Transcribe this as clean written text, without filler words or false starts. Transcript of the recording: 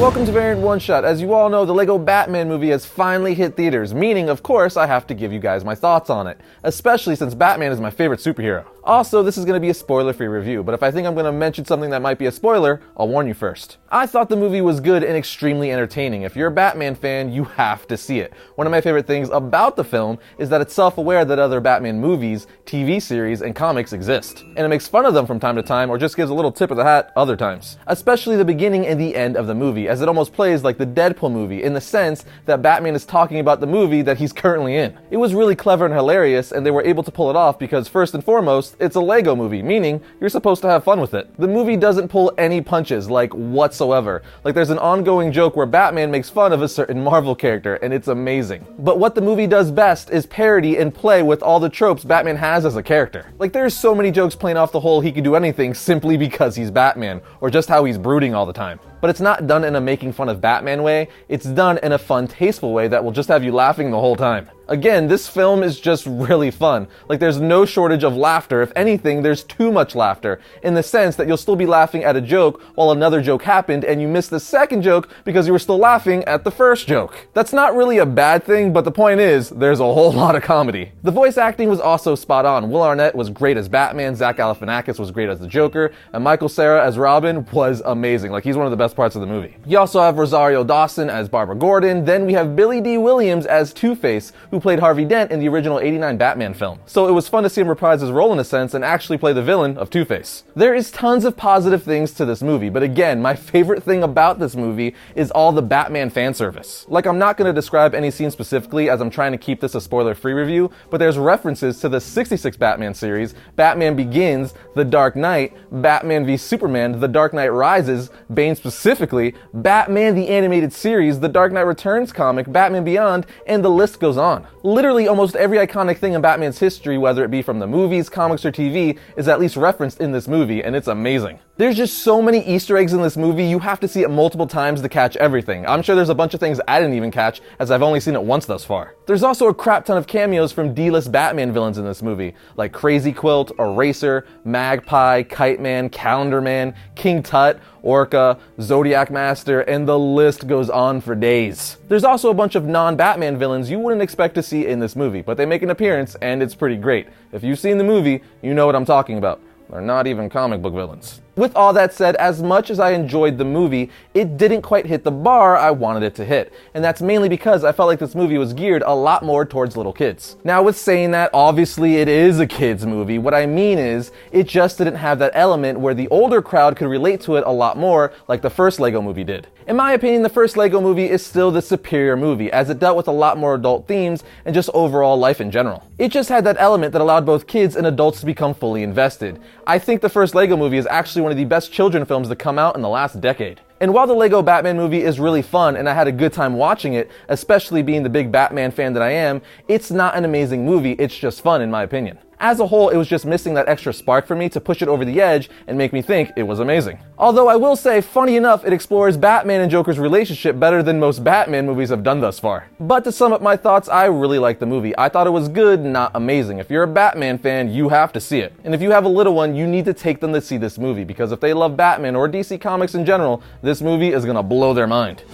Welcome to Variant One Shot. As you all know, the Lego Batman movie has finally hit theaters, meaning, of course, I have to give you guys my thoughts on it, especially since Batman is my favorite superhero. Also, this is going to be a spoiler-free review, but if I think I'm going to mention something that might be a spoiler, I'll warn you first. I thought the movie was good and extremely entertaining. If you're a Batman fan, you have to see it. One of my favorite things about the film is that it's self-aware that other Batman movies, TV series, and comics exist. And it makes fun of them from time to time, or just gives a little tip of the hat other times. Especially the beginning and the end of the movie, as it almost plays like the Deadpool movie, in the sense that Batman is talking about the movie that he's currently in. It was really clever and hilarious, and they were able to pull it off because, first and foremost, it's a Lego movie, meaning you're supposed to have fun with it. The movie doesn't pull any punches, like, whatsoever. Like, there's an ongoing joke where Batman makes fun of a certain Marvel character, and it's amazing. But what the movie does best is parody and play with all the tropes Batman has as a character. Like, there's so many jokes playing off the whole he can do anything simply because he's Batman, or just how he's brooding all the time. But it's not done in a making fun of Batman way, it's done in a fun, tasteful way that will just have you laughing the whole time. Again, this film is just really fun. Like, there's no shortage of laughter. If anything, there's too much laughter, in the sense that you'll still be laughing at a joke while another joke happened and you missed the second joke because you were still laughing at the first joke. That's not really a bad thing, but the point is, there's a whole lot of comedy. The voice acting was also spot on. Will Arnett was great as Batman, Zach Galifianakis was great as the Joker, and Michael Cera as Robin was amazing. Like, he's one of the best parts of the movie. You also have Rosario Dawson as Barbara Gordon, then we have Billy D. Williams as Two-Face, who played Harvey Dent in the original '89 Batman film. So it was fun to see him reprise his role in a sense and actually play the villain of Two-Face. There is tons of positive things to this movie, but again, my favorite thing about this movie is all the Batman fan service. Like, I'm not going to describe any scene specifically as I'm trying to keep this a spoiler-free review, but there's references to the '66 Batman series, Batman Begins, The Dark Knight, Batman v Superman, The Dark Knight Rises, Bane specifically, Batman the Animated Series, The Dark Knight Returns comic, Batman Beyond, and the list goes on. Literally almost every iconic thing in Batman's history, whether it be from the movies, comics, or TV, is at least referenced in this movie, and it's amazing. There's just so many Easter eggs in this movie, you have to see it multiple times to catch everything. I'm sure there's a bunch of things I didn't even catch, as I've only seen it once thus far. There's also a crap ton of cameos from D-list Batman villains in this movie, like Crazy Quilt, Eraser, Magpie, Kite Man, Calendar Man, King Tut, Orca, Zodiac Master, and the list goes on for days. There's also a bunch of non-Batman villains you wouldn't expect to see in this movie, but they make an appearance, and it's pretty great. If you've seen the movie, you know what I'm talking about. They're not even comic book villains. With all that said, as much as I enjoyed the movie, it didn't quite hit the bar I wanted it to hit. And that's mainly because I felt like this movie was geared a lot more towards little kids. Now, with saying that, obviously it is a kid's movie. What I mean is, it just didn't have that element where the older crowd could relate to it a lot more, like the first Lego movie did. In my opinion, the first Lego movie is still the superior movie, as it dealt with a lot more adult themes and just overall life in general. It just had that element that allowed both kids and adults to become fully invested. I think the first Lego movie is actually one of the best children films to come out in the last decade. And while the Lego Batman movie is really fun and I had a good time watching it, especially being the big Batman fan that I am, it's not an amazing movie, it's just fun in my opinion. As a whole, it was just missing that extra spark for me to push it over the edge and make me think it was amazing. Although I will say, funny enough, it explores Batman and Joker's relationship better than most Batman movies have done thus far. But to sum up my thoughts, I really liked the movie. I thought it was good, not amazing. If you're a Batman fan, you have to see it. And if you have a little one, you need to take them to see this movie, because if they love Batman or DC Comics in general, this movie is gonna blow their mind.